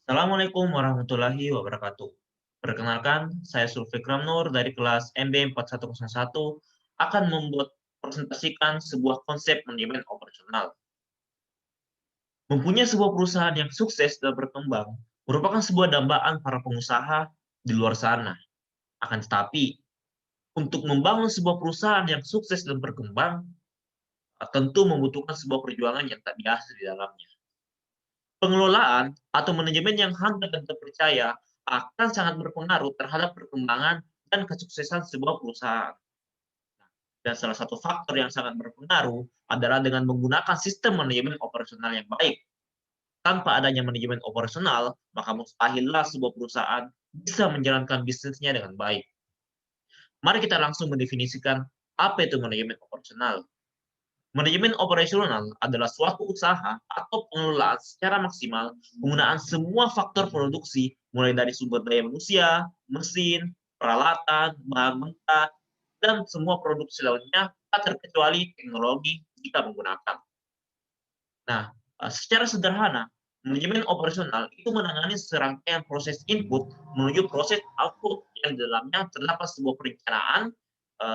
Assalamualaikum warahmatullahi wabarakatuh. Perkenalkan, saya Sulfikram Nur dari kelas MB 4101 akan presentasikan sebuah konsep manajemen operasional. Mempunyai sebuah perusahaan yang sukses dan berkembang merupakan sebuah dambaan para pengusaha di luar sana. Akan tetapi, untuk membangun sebuah perusahaan yang sukses dan berkembang, tentu membutuhkan sebuah perjuangan yang tak biasa di dalamnya. Pengelolaan atau manajemen yang handal dan terpercaya akan sangat berpengaruh terhadap perkembangan dan kesuksesan sebuah perusahaan. Dan salah satu faktor yang sangat berpengaruh adalah dengan menggunakan sistem manajemen operasional yang baik. Tanpa adanya manajemen operasional, maka mustahillah sebuah perusahaan bisa menjalankan bisnisnya dengan baik. Mari kita langsung mendefinisikan apa itu manajemen operasional. Manajemen operasional adalah suatu usaha atau pengelolaan secara maksimal penggunaan semua faktor produksi, mulai dari sumber daya manusia, mesin, peralatan, bahan mentah, dan semua produksi lainnya, tak terkecuali teknologi kita menggunakan. Nah, secara sederhana, manajemen operasional itu menangani serangkaian proses input menuju proses output yang di dalamnya terdapat sebuah perencanaan,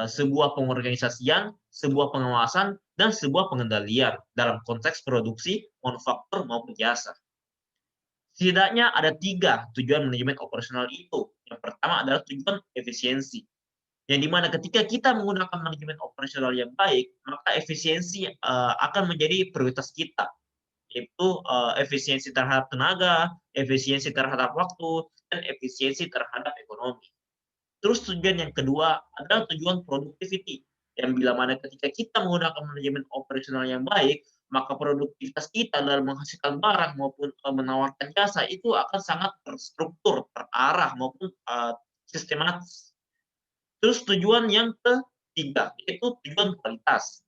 sebuah pengorganisasian, sebuah pengawasan, dan sebuah pengendalian dalam konteks produksi, manufaktur, maupun jasa. Setidaknya ada 3 tujuan manajemen operasional itu. Yang pertama adalah tujuan efisiensi, yang dimana ketika kita menggunakan manajemen operasional yang baik, maka efisiensi akan menjadi prioritas kita, yaitu efisiensi terhadap tenaga, efisiensi terhadap waktu, dan efisiensi terhadap ekonomi. Terus tujuan yang kedua adalah tujuan productivity, yang bila mana ketika kita menggunakan manajemen operasional yang baik, maka produktivitas kita dalam menghasilkan barang maupun menawarkan jasa itu akan sangat terstruktur, terarah maupun sistematis. Terus tujuan yang ketiga, yaitu tujuan kualitas.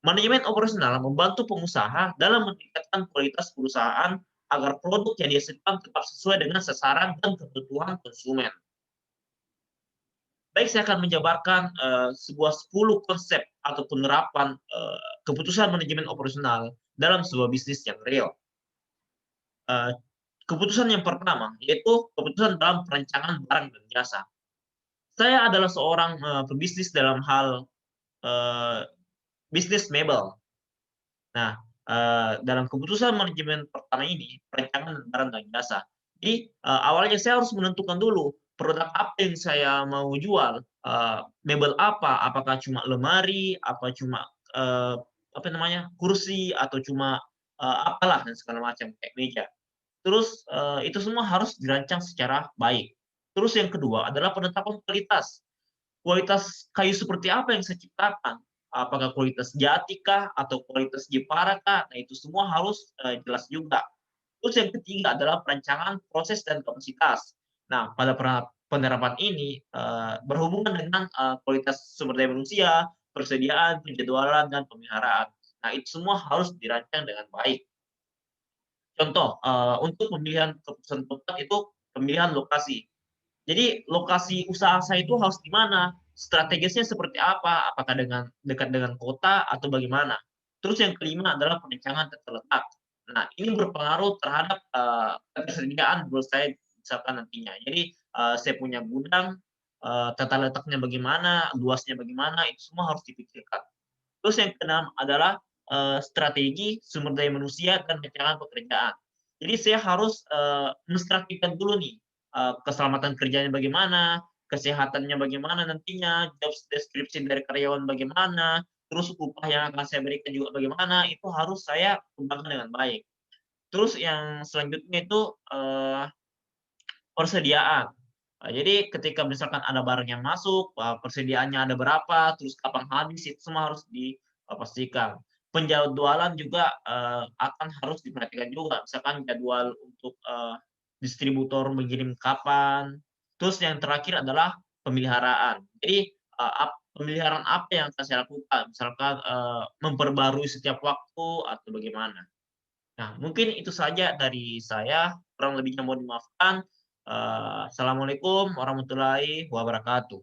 Manajemen operasional membantu pengusaha dalam meningkatkan kualitas perusahaan agar produk yang dihasilkan tetap sesuai dengan sasaran dan kebutuhan konsumen. Baik, saya akan menjabarkan sebuah 10 konsep atau penerapan keputusan manajemen operasional dalam sebuah bisnis yang real. Uh, Keputusan yang pertama yaitu keputusan dalam perencanaan barang dan jasa. Saya adalah seorang pebisnis dalam hal uh, bisnis mebel. Nah, dalam keputusan manajemen pertama ini, perencanaan barang dan jasa. Jadi, awalnya saya harus menentukan dulu produk apa yang saya mau jual, mebel apa, apakah cuma lemari, apa cuma, apa namanya, kursi, atau cuma, apalah dan segala macam, kayak meja. Terus, itu semua harus dirancang secara baik. Terus yang kedua adalah penetapan kualitas. Kualitas kayu seperti apa yang saya ciptakan? Apakah kualitas jati kah atau kualitas jepara kah? Nah, itu semua harus, jelas juga. Terus yang ketiga adalah perancangan proses dan kapasitas. Nah, pada penerapan ini, berhubungan dengan, kualitas sumber daya manusia, persediaan, penjadwalan, dan pemeliharaan. Nah, itu semua harus dirancang dengan baik. Contoh, untuk pemilihan keputusan tepat itu pemilihan lokasi. Jadi lokasi usaha saya itu harus di mana, strategisnya seperti apa, apakah dekat dengan kota atau bagaimana. Terus yang kelima adalah perencanaan tata letak. Nah, ini berpengaruh terhadap, ketersediaan menurut saya misalkan nantinya. Jadi, saya punya gudang, tata letaknya bagaimana, luasnya bagaimana, itu semua harus dipikirkan. Terus yang keenam adalah, strategi, sumber daya manusia, dan perencanaan pekerjaan. Jadi saya harus, menstrategikan dulu nih, keselamatan kerjanya bagaimana, kesehatannya bagaimana nantinya, job description dari karyawan bagaimana, terus upah yang akan saya berikan juga bagaimana, itu harus saya kembangkan dengan baik. Terus yang selanjutnya itu, persediaan. Jadi ketika misalkan ada barang yang masuk, persediaannya ada berapa, terus kapan habis, itu semua harus dipastikan. Penjadwalan juga, akan harus diperhatikan juga, misalkan jadwal untuk, distributor mengirim kapan. Terus yang terakhir adalah pemeliharaan. Jadi, pemeliharaan apa yang akan saya lakukan, misalkan, memperbarui setiap waktu atau bagaimana. Nah, mungkin itu saja dari saya, kurang lebihnya mohon dimaafkan. Assalamualaikum warahmatullahi wabarakatuh.